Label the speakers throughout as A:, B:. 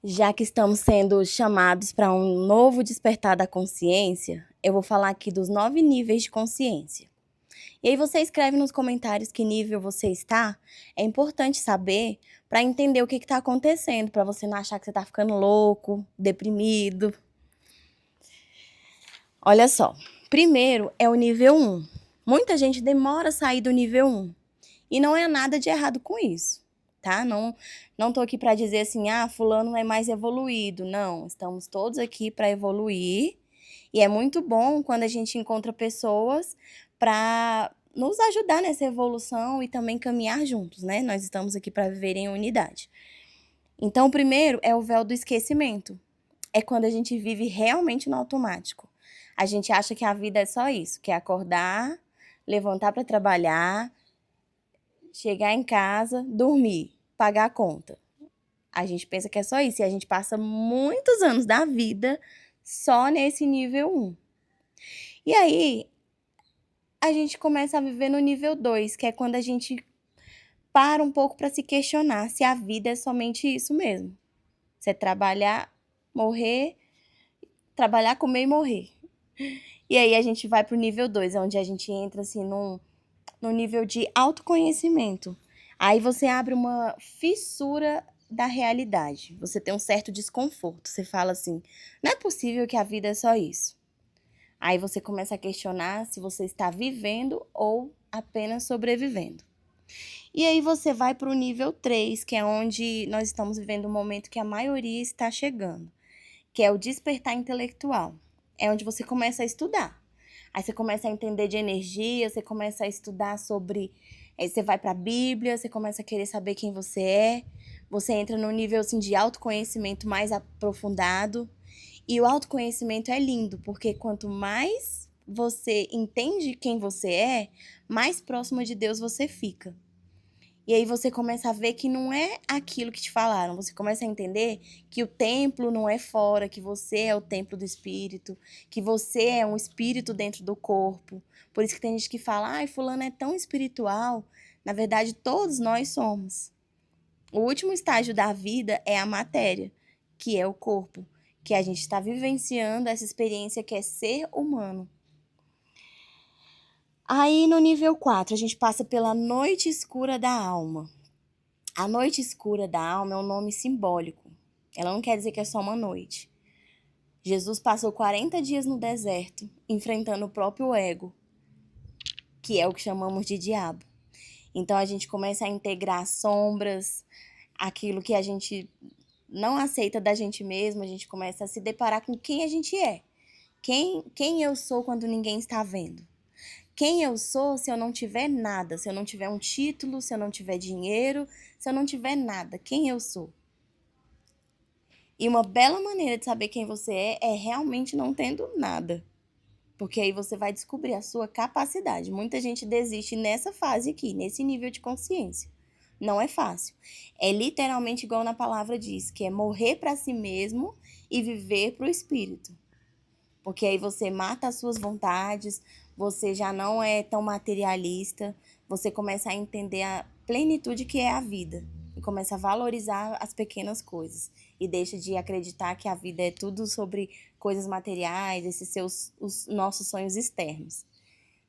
A: Já que estamos sendo chamados para um novo despertar da consciência, eu vou falar aqui dos 9 níveis de consciência. E aí você escreve nos comentários que nível você está. É importante saber para entender o que está acontecendo, para você não achar que você está ficando louco, deprimido. Olha só, primeiro é o nível 1. Muita gente demora a sair do nível 1. E não é nada de errado com isso, tá? Não tô aqui para dizer assim, fulano é mais evoluído. Não, estamos todos aqui para evoluir. E é muito bom quando a gente encontra pessoas para nos ajudar nessa evolução e também caminhar juntos, né? Nós estamos aqui para viver em unidade. Então, o primeiro é o véu do esquecimento. É quando a gente vive realmente no automático. A gente acha que a vida é só isso, que é acordar, levantar para trabalhar, chegar em casa, dormir, pagar a conta. A gente pensa que é só isso e a gente passa muitos anos da vida só nesse nível 1. E aí, a gente começa a viver no nível 2, que é quando a gente para um pouco para se questionar se a vida é somente isso mesmo. Se é trabalhar, morrer, trabalhar, comer e morrer. E aí a gente vai pro nível 2, onde a gente entra assim no nível de autoconhecimento. Aí você abre uma fissura da realidade. Você tem um certo desconforto. Você fala assim: não é possível que a vida é só isso. Aí você começa a questionar se você está vivendo ou apenas sobrevivendo. E aí você vai para o nível 3, que é onde nós estamos vivendo um momento que a maioria está chegando, que é o despertar intelectual. É onde você começa a estudar. Aí você começa a entender de energia, você começa a estudar sobre. Aí você vai para a Bíblia, você começa a querer saber quem você é. Você entra num nível assim, de autoconhecimento mais aprofundado. E o autoconhecimento é lindo, porque quanto mais você entende quem você é, mais próximo de Deus você fica. E aí você começa a ver que não é aquilo que te falaram. Você começa a entender que o templo não é fora, que você é o templo do espírito, que você é um espírito dentro do corpo. Por isso que tem gente que fala: ai, fulano é tão espiritual. Na verdade, todos nós somos. O último estágio da vida é a matéria, que é o corpo, que a gente está vivenciando essa experiência que é ser humano. Aí no nível 4, a gente passa pela noite escura da alma. A noite escura da alma é um nome simbólico. Ela não quer dizer que é só uma noite. Jesus passou 40 dias no deserto, enfrentando o próprio ego, que é o que chamamos de diabo. Então a gente começa a integrar sombras, aquilo que a gente não aceita da gente mesmo, a gente começa a se deparar com quem a gente é. Quem eu sou quando ninguém está vendo? Quem eu sou se eu não tiver nada, se eu não tiver um título, se eu não tiver dinheiro, se eu não tiver nada? Quem eu sou? E uma bela maneira de saber quem você é realmente não tendo nada. Porque aí você vai descobrir a sua capacidade. Muita gente desiste nessa fase aqui, nesse nível de consciência. Não é fácil. É literalmente igual na palavra diz, que é morrer para si mesmo e viver para o espírito. Porque aí você mata as suas vontades, você já não é tão materialista, você começa a entender a plenitude que é a vida e começa a valorizar as pequenas coisas e deixa de acreditar que a vida é tudo sobre coisas materiais, os nossos sonhos externos.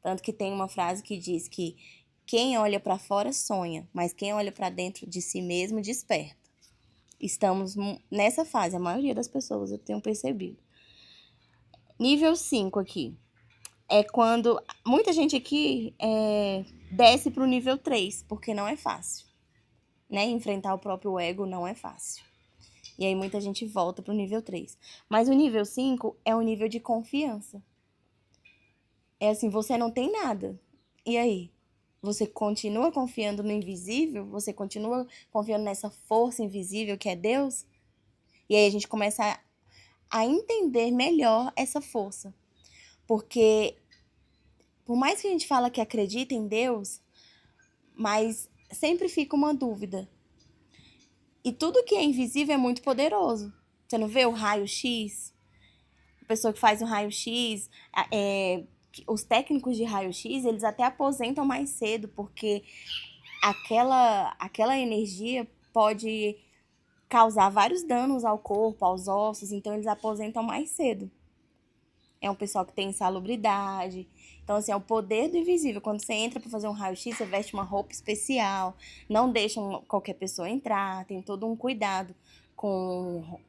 A: Tanto que tem uma frase que diz que quem olha para fora sonha, mas quem olha para dentro de si mesmo desperta. Estamos nessa fase, a maioria das pessoas eu tenho percebido. Nível 5 aqui. É quando muita gente aqui desce para o nível 3, porque não é fácil. Né? Enfrentar o próprio ego não é fácil. E aí muita gente volta para o nível 3. Mas o nível 5 é o nível de confiança. É assim, você não tem nada. E aí? Você continua confiando no invisível? Você continua confiando nessa força invisível que é Deus? E aí a gente começa a entender melhor essa força. Porque por mais que a gente fala que acredita em Deus, mas sempre fica uma dúvida. E tudo que é invisível é muito poderoso. Você não vê o raio-x? A pessoa que faz o raio-x, os técnicos de raio-x, eles até aposentam mais cedo, porque aquela energia pode causar vários danos ao corpo, aos ossos, então eles aposentam mais cedo. É um pessoal que tem insalubridade. Então, assim, é o poder do invisível. Quando você entra para fazer um raio-x, você veste uma roupa especial, não deixa qualquer pessoa entrar, tem todo um cuidado com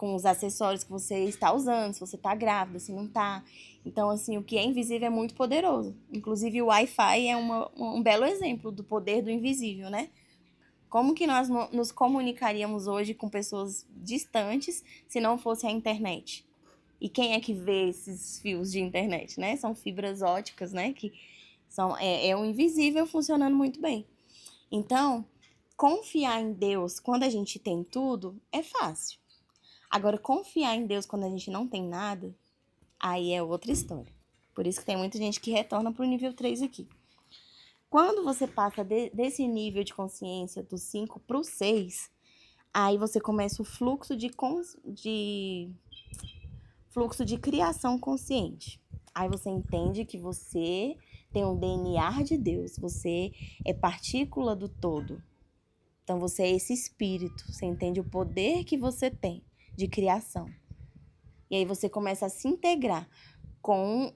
A: os acessórios que você está usando, se você está grávida, se não está. Então, assim, o que é invisível é muito poderoso. Inclusive, o Wi-Fi é um belo exemplo do poder do invisível, né? Como que nós nos comunicaríamos hoje com pessoas distantes se não fosse a internet? E quem é que vê esses fios de internet, né? São fibras óticas, né? Que é o invisível funcionando muito bem. Então, confiar em Deus quando a gente tem tudo é fácil. Agora, confiar em Deus quando a gente não tem nada, aí é outra história. Por isso que tem muita gente que retorna para o nível 3 aqui. Quando você passa desse nível de consciência do 5 para o 6, aí você começa o fluxo de criação consciente. Aí você entende que você tem um DNA de Deus, você é partícula do todo. Então você é esse espírito, você entende o poder que você tem de criação. E aí você começa a se integrar com...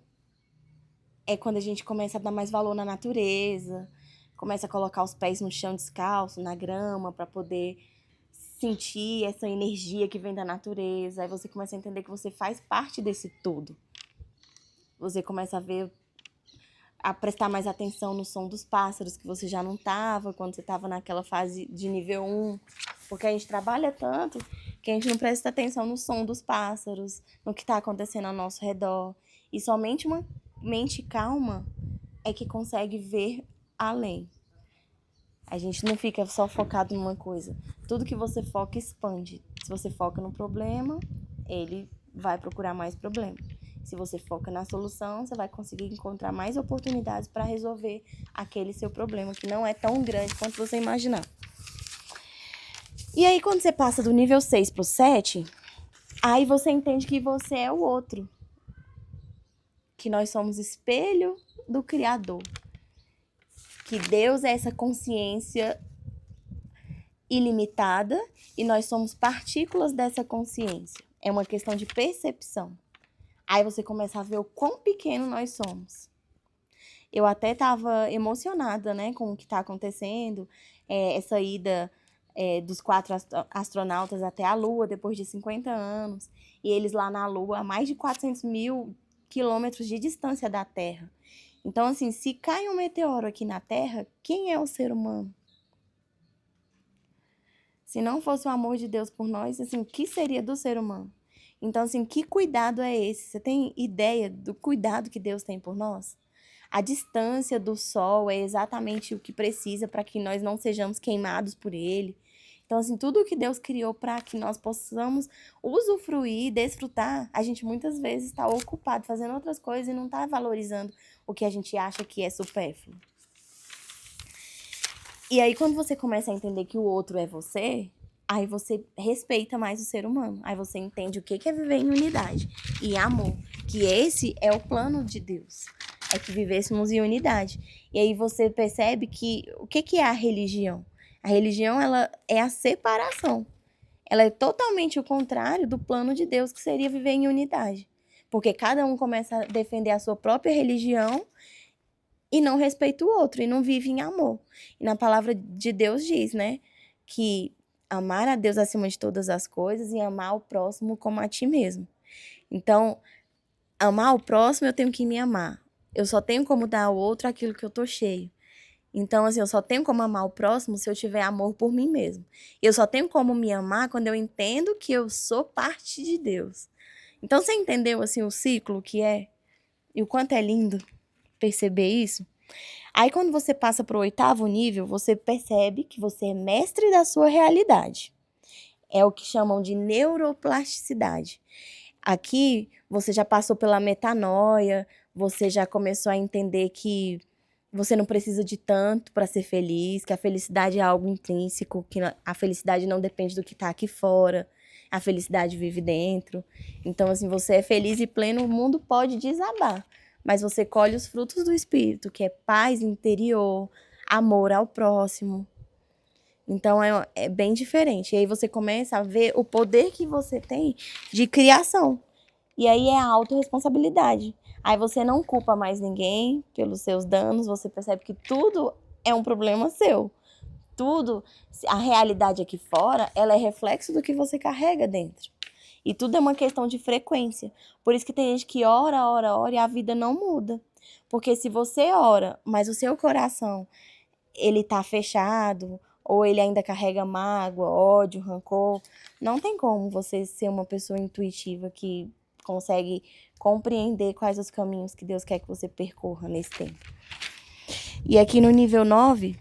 A: É quando a gente começa a dar mais valor na natureza, começa a colocar os pés no chão descalço, na grama, para poder sentir essa energia que vem da natureza. Aí você começa a entender que você faz parte desse todo. Você começa a prestar mais atenção no som dos pássaros, que você já não estava quando você estava naquela fase de nível 1. Porque a gente trabalha tanto que a gente não presta atenção no som dos pássaros, no que está acontecendo ao nosso redor. E somente uma mente calma é que consegue ver além. A gente não fica só focado numa coisa. Tudo que você foca expande. Se você foca no problema, ele vai procurar mais problema. Se você foca na solução, você vai conseguir encontrar mais oportunidades para resolver aquele seu problema, que não é tão grande quanto você imaginar. E aí, quando você passa do nível 6 pro 7, aí você entende que você é o outro. Que nós somos espelho do Criador. Que Deus é essa consciência ilimitada e nós somos partículas dessa consciência. É uma questão de percepção. Aí você começa a ver o quão pequeno nós somos. Eu até estava emocionada, né, com o que está acontecendo, essa ida dos 4 astronautas até a Lua depois de 50 anos, e eles lá na Lua a mais de 400 mil quilômetros de distância da Terra. Então, assim, se cai um meteoro aqui na Terra, quem é o ser humano? Se não fosse o amor de Deus por nós, assim, o que seria do ser humano? Então, assim, que cuidado é esse? Você tem ideia do cuidado que Deus tem por nós? A distância do Sol é exatamente o que precisa para que nós não sejamos queimados por ele. Então, assim, tudo o que Deus criou para que nós possamos usufruir, desfrutar, a gente muitas vezes está ocupado fazendo outras coisas e não está valorizando o que a gente acha que é supérfluo. E aí, quando você começa a entender que o outro é você, aí você respeita mais o ser humano. Aí você entende o que é viver em unidade e amor. Que esse é o plano de Deus. É que vivêssemos em unidade. E aí você percebe que... O que é a religião? A religião, ela é a separação. Ela é totalmente o contrário do plano de Deus, que seria viver em unidade. Porque cada um começa a defender a sua própria religião e não respeita o outro, e não vive em amor. E na palavra de Deus diz, né, que amar a Deus acima de todas as coisas e amar o próximo como a ti mesmo. Então, amar o próximo, eu tenho que me amar. Eu só tenho como dar ao outro aquilo que eu tô cheio. Então, assim, eu só tenho como amar o próximo se eu tiver amor por mim mesmo. Eu só tenho como me amar quando eu entendo que eu sou parte de Deus. Então, você entendeu, assim, o ciclo que é? E o quanto é lindo perceber isso? Aí, quando você passa para o 8º nível, você percebe que você é mestre da sua realidade. É o que chamam de neuroplasticidade. Aqui, você já passou pela metanoia, você já começou a entender que você não precisa de tanto para ser feliz, que a felicidade é algo intrínseco, que a felicidade não depende do que está aqui fora, a felicidade vive dentro. Então, assim, você é feliz e pleno, o mundo pode desabar, mas você colhe os frutos do Espírito, que é paz interior, amor ao próximo. Então, é bem diferente. E aí você começa a ver o poder que você tem de criação. E aí é a autorresponsabilidade. Aí você não culpa mais ninguém pelos seus danos, você percebe que tudo é um problema seu. Tudo, a realidade aqui fora, ela é reflexo do que você carrega dentro. E tudo é uma questão de frequência. Por isso que tem gente que ora, ora, ora e a vida não muda. Porque se você ora, mas o seu coração, ele tá fechado, ou ele ainda carrega mágoa, ódio, rancor, não tem como você ser uma pessoa intuitiva que consegue compreender quais os caminhos que Deus quer que você percorra nesse tempo. E aqui no nível 9,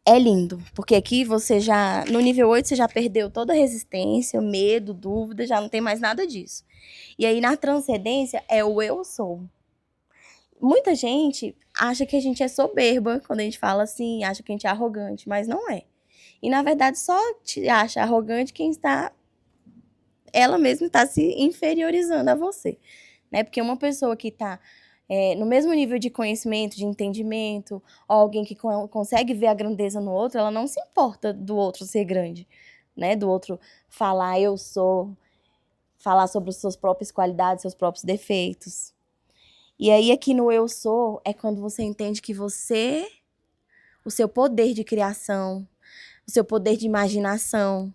A: é lindo, porque aqui você já, no nível 8 você já perdeu toda a resistência, medo, dúvida, já não tem mais nada disso. E aí na transcendência é o eu sou. Muita gente acha que a gente é soberba quando a gente fala assim, acha que a gente é arrogante, mas não é. E na verdade só te acha arrogante quem está, ela mesma está se inferiorizando a você, né? Porque uma pessoa que está no mesmo nível de conhecimento, de entendimento, ou alguém que consegue ver a grandeza no outro, ela não se importa do outro ser grande, né? Do outro falar eu sou, falar sobre as suas próprias qualidades, seus próprios defeitos. E aí aqui no eu sou é quando você entende que você, o seu poder de criação, o seu poder de imaginação,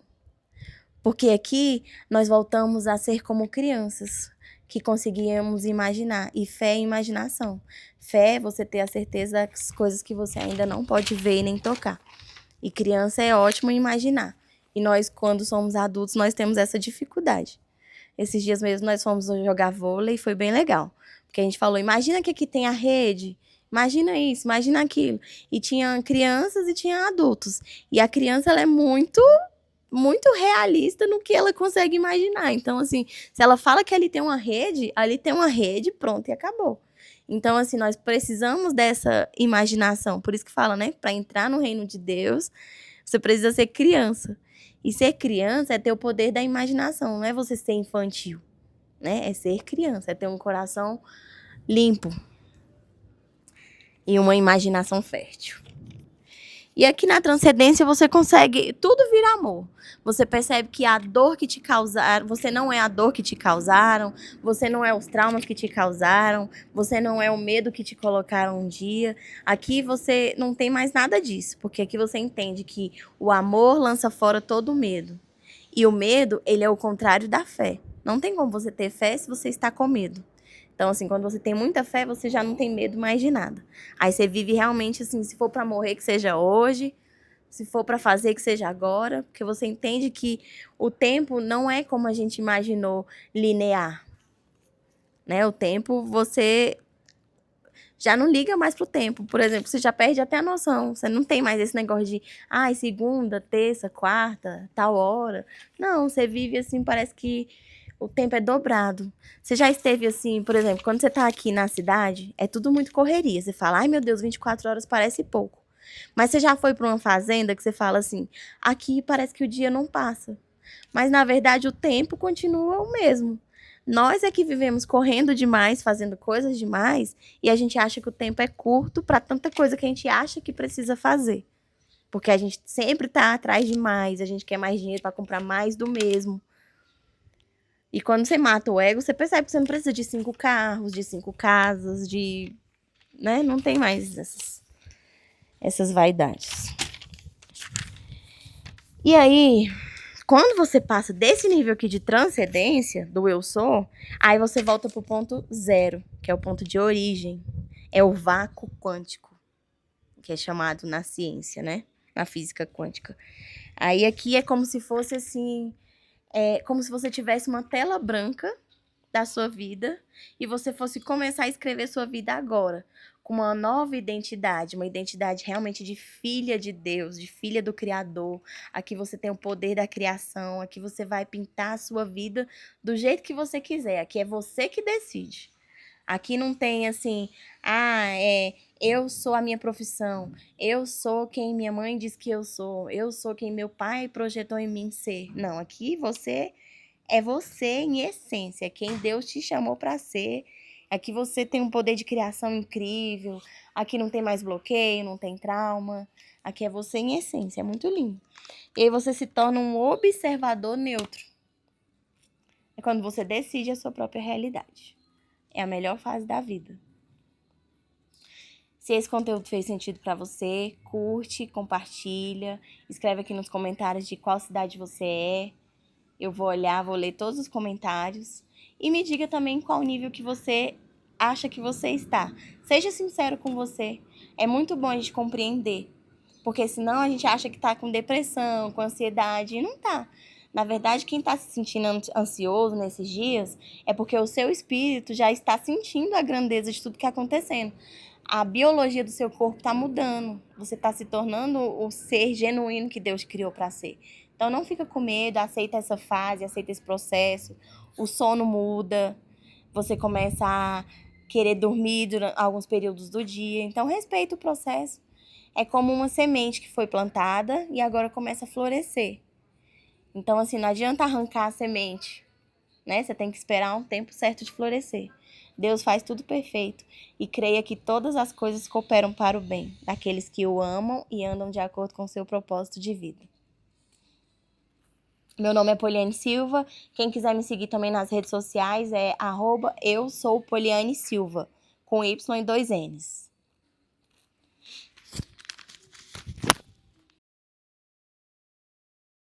A: porque aqui nós voltamos a ser como crianças, que conseguíamos imaginar. E fé é imaginação. Fé é você ter a certeza das coisas que você ainda não pode ver e nem tocar. E criança é ótimo imaginar. E nós, quando somos adultos, nós temos essa dificuldade. Esses dias mesmo nós fomos jogar vôlei e foi bem legal. Porque a gente falou, imagina que aqui tem a rede, imagina isso, imagina aquilo. E tinha crianças e tinha adultos. E a criança, ela é muito realista no que ela consegue imaginar. Então, assim, se ela fala que ali tem uma rede, pronto, e acabou. Então, assim, nós precisamos dessa imaginação. Por isso que fala, né? Para entrar no reino de Deus, você precisa ser criança. E ser criança é ter o poder da imaginação, não é você ser infantil, né? É ser criança, é ter um coração limpo e uma imaginação fértil. E aqui na transcendência você consegue, tudo vira amor. Você percebe que a dor que te causaram, você não é a dor que te causaram, você não é os traumas que te causaram, você não é o medo que te colocaram um dia. Aqui você não tem mais nada disso, porque aqui você entende que o amor lança fora todo o medo. E o medo, ele é o contrário da fé. Não tem como você ter fé se você está com medo. Então, assim, quando você tem muita fé, você já não tem medo mais de nada. Aí você vive realmente assim, se for para morrer, que seja hoje, se for para fazer, que seja agora, porque você entende que o tempo não é como a gente imaginou linear, né? O tempo, você já não liga mais pro tempo. Por exemplo, você já perde até a noção. Você não tem mais esse negócio de, segunda, terça, quarta, tal hora. Não, você vive assim, parece que o tempo é dobrado. Você já esteve assim, por exemplo, quando você tá aqui na cidade, é tudo muito correria. Você fala, ai meu Deus, 24 horas parece pouco. Mas você já foi para uma fazenda que você fala assim, aqui parece que o dia não passa. Mas na verdade o tempo continua o mesmo. Nós é que vivemos correndo demais, fazendo coisas demais, e a gente acha que o tempo é curto para tanta coisa que a gente acha que precisa fazer. Porque a gente sempre está atrás de mais, a gente quer mais dinheiro para comprar mais do mesmo. E quando você mata o ego, você percebe que você não precisa de 5 carros, de 5 casas, de... né? Não tem mais essas vaidades. E aí, quando você passa desse nível aqui de transcendência, do eu sou, aí você volta pro ponto zero, que é o ponto de origem. É o vácuo quântico, que é chamado na ciência, né? Na física quântica. Aí aqui é como se fosse assim, como se você tivesse uma tela branca da sua vida e você fosse começar a escrever sua vida agora, com uma nova identidade, uma identidade realmente de filha de Deus, de filha do Criador. Aqui você tem o poder da criação, aqui você vai pintar a sua vida do jeito que você quiser, aqui é você que decide. Aqui não tem assim, eu sou a minha profissão, eu sou quem minha mãe diz que eu sou quem meu pai projetou em mim ser. Não, aqui você é você em essência, quem Deus te chamou para ser, Aqui você tem um poder de criação incrível. Aqui não tem mais bloqueio, não tem trauma. Aqui é você em essência, é muito lindo. E aí você se torna um observador neutro. É quando você decide a sua própria realidade. É a melhor fase da vida. Se esse conteúdo fez sentido para você, curte, compartilha, escreve aqui nos comentários de qual cidade você é. Eu vou olhar, vou ler todos os comentários. E me diga também qual nível que você acha que você está. Seja sincero com você. É muito bom a gente compreender. Porque senão a gente acha que tá com depressão, com ansiedade, e não tá. Na verdade, quem tá se sentindo ansioso nesses dias é porque o seu espírito já está sentindo a grandeza de tudo que está acontecendo. A biologia do seu corpo está mudando. Você está se tornando o ser genuíno que Deus criou para ser. Então não fica com medo, aceita essa fase, aceita esse processo. O sono muda, você começa a querer dormir durante alguns períodos do dia. Então respeita o processo. É como uma semente que foi plantada e agora começa a florescer. Então, assim, não adianta arrancar a semente, né? Você tem que esperar um tempo certo de florescer. Deus faz tudo perfeito e creia que todas as coisas cooperam para o bem daqueles que o amam e andam de acordo com o seu propósito de vida. Meu nome é Poliane Silva. Quem quiser me seguir também nas redes sociais é @eusoupolianesilva, com Y e 2 N's.